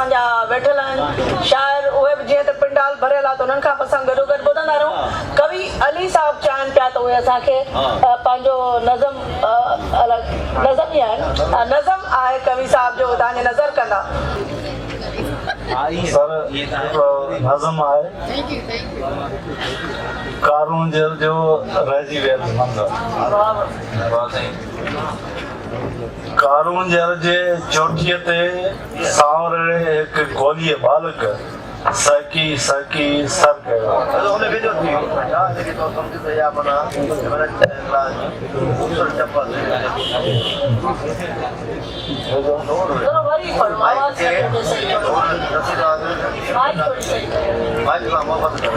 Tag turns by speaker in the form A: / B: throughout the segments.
A: असांजा वेठल आहिनि शाइर उहे बि जीअं त पिंडाल भरियल आहे त उन्हनि खां असां गॾो गॾु ॿुधंदा रहूं। कवि अली साहब चाहिनि पिया त उहे असांखे पंहिंजो नज़म नज़म ई आहिनि नज़म आहे कवि साहब जो तव्हांजी नज़र कंदा।
B: सर नज़म आहे कारून जो रहिजी वियल मंदर। कारून जे चोटीअ ते सांवरे हिकु गोलीअ बालक सकी सकी सर कयो।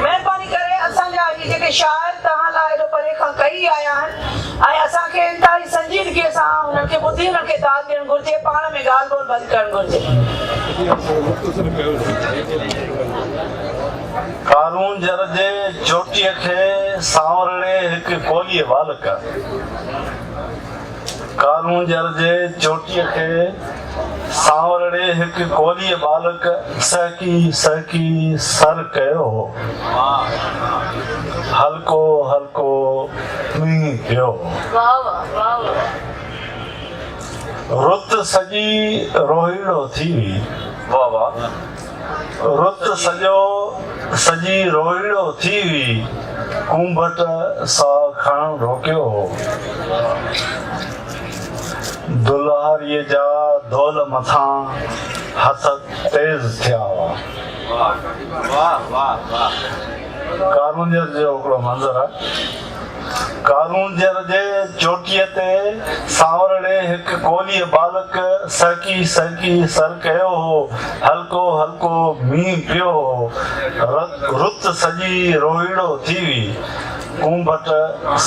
A: महिरबानी करे असांजा ही जेके शाइर तव्हां लाइ एॾो परे खां कई आया आहिनि ऐं असांखे इंतिहाई संजीदगीअ सां हुननि खे ॿुधी हुननि खे दाद ॾियणु घुरिजे पाण में ॻाल्हि ॿोल बंदि करणु घुरिजे।
B: कारून जे चोटीअ खे सांवरे हिकु गोलीअ बालक कारून जे चोटीअ खे सांवरे हिकु गोलीअ बालक सहकी सहकी सर कयो। हल्को हल्को मींहुं पियो। रुत सॼी रोहीड़ो थी हुई। रुत सॼी रोहीड़ो थी हुई। कुंभट सां खणणु रोकियो हो। दुल्हारीअ जा धोल मथां हथ तेज़ थिया हुआ। कारून जो हिकिड़ो मंज़र आहे। कारून जे चोटीअ ते सांवरे हिकु गोलीअ बालक सहकी सहकी सर कयो हो। हल्को हल्को मींहुं पियो हो। रुत सॼी रोहीड़ो थी हुई। कुंभट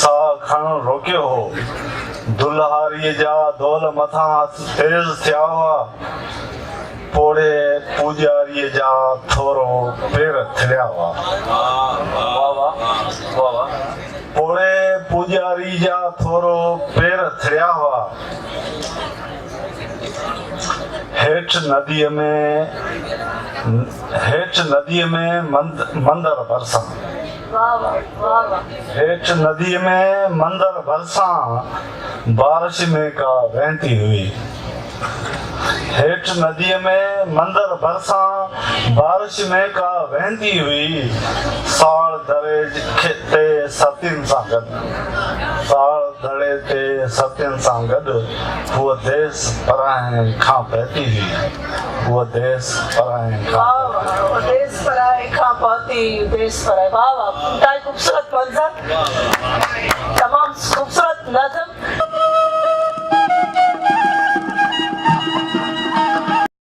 B: सां खणणु रोकियो हो। दुल्हारीअ जा धोल मथां हथ तेज़ थिया हुआ। पोड़े पूजारीअ जा थोरो पेर थिया हुआ। पोड़े पूजारी जा थोरो पेर थिया हुआ। हेठि नदीअ में मंदर भरिसां हेठि नदीअ में मंदर भरिसां बारिश में का वहंदी हुई। हेठि नदीअ में मंदर भरिसां बारिश में का वहंदी हुई। साड़ दरे ते सतियुनि सां गॾु उहा देस पराए खां पहुती हुई। उहा देस पराए
A: खां पहुती देस पराए। वाह वाह, ख़ूबसूरत मंज़र, तमामु ख़ूबसूरत नज़म